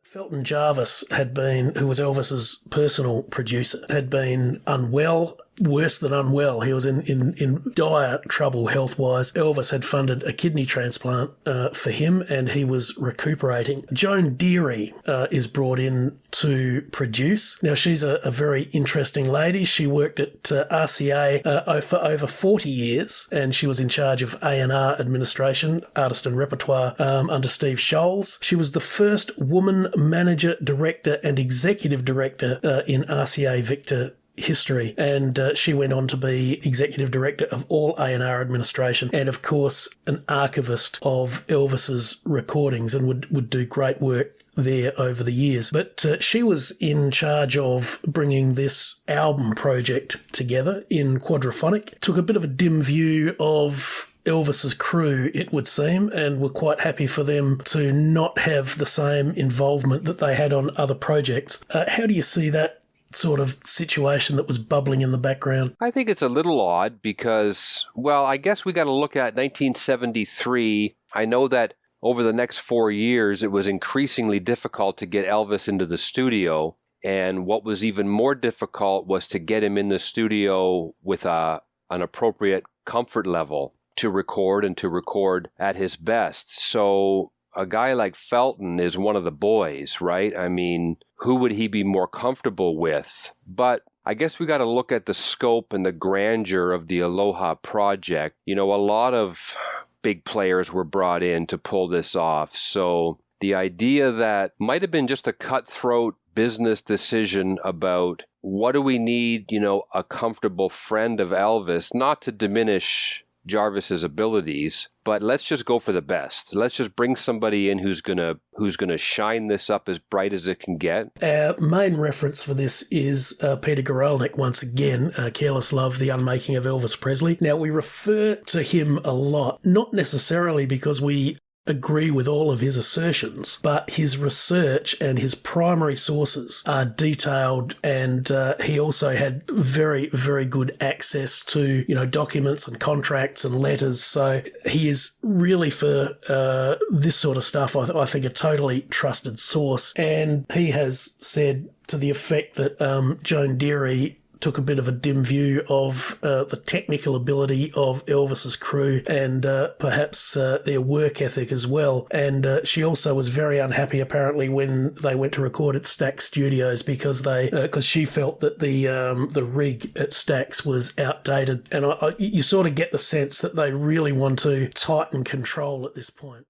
Felton Jarvis who was Elvis's personal producer, had been unwell, worse than unwell. He was in dire trouble health-wise. Elvis had funded a kidney transplant for him, and he was recuperating. Joan Deary is brought in to produce. Now, she's a very interesting lady. She worked at RCA for over 40 years, and she was in charge of A&R administration, artist and repertoire, under Steve Scholes. She was the first woman manager, director, and executive director in RCA Victor history, and she went on to be executive director of all A&R administration, and of course an archivist of Elvis's recordings, and would do great work there over the years. But she was in charge of bringing this album project together in quadraphonic. Took a bit of a dim view of Elvis's crew, it would seem, and were quite happy for them to not have the same involvement that they had on other projects. How do you see that sort of situation that was bubbling in the background? I think it's a little odd because, well, I guess we got to look at 1973. I know that over the next 4 years, it was increasingly difficult to get Elvis into the studio. And what was even more difficult was to get him in the studio with an appropriate comfort level to record and to record at his best. So a guy like Felton is one of the boys, right? I mean, who would he be more comfortable with? But I guess we got to look at the scope and the grandeur of the Aloha project. You know, a lot of big players were brought in to pull this off. So the idea that might have been just a cutthroat business decision about what do we need, you know, a comfortable friend of Elvis, not to diminish Jarvis's abilities, but let's just go for the best. Let's just bring somebody in who's gonna shine this up as bright as it can get. Our main reference for this is Peter Goralnik once again, Careless Love, The Unmaking of Elvis Presley. Now, we refer to him a lot, not necessarily because we agree with all of his assertions, but his research and his primary sources are detailed, and he also had very, very good access to, you know, documents and contracts and letters. So he is really, for this sort of stuff, I think a totally trusted source. And he has said to the effect that Joan Deary took a bit of a dim view of the technical ability of Elvis's crew and perhaps their work ethic as well. And she also was very unhappy, apparently, when they went to record at Stax Studios because she felt that the rig at Stax was outdated. And you sort of get the sense that they really want to tighten control at this point.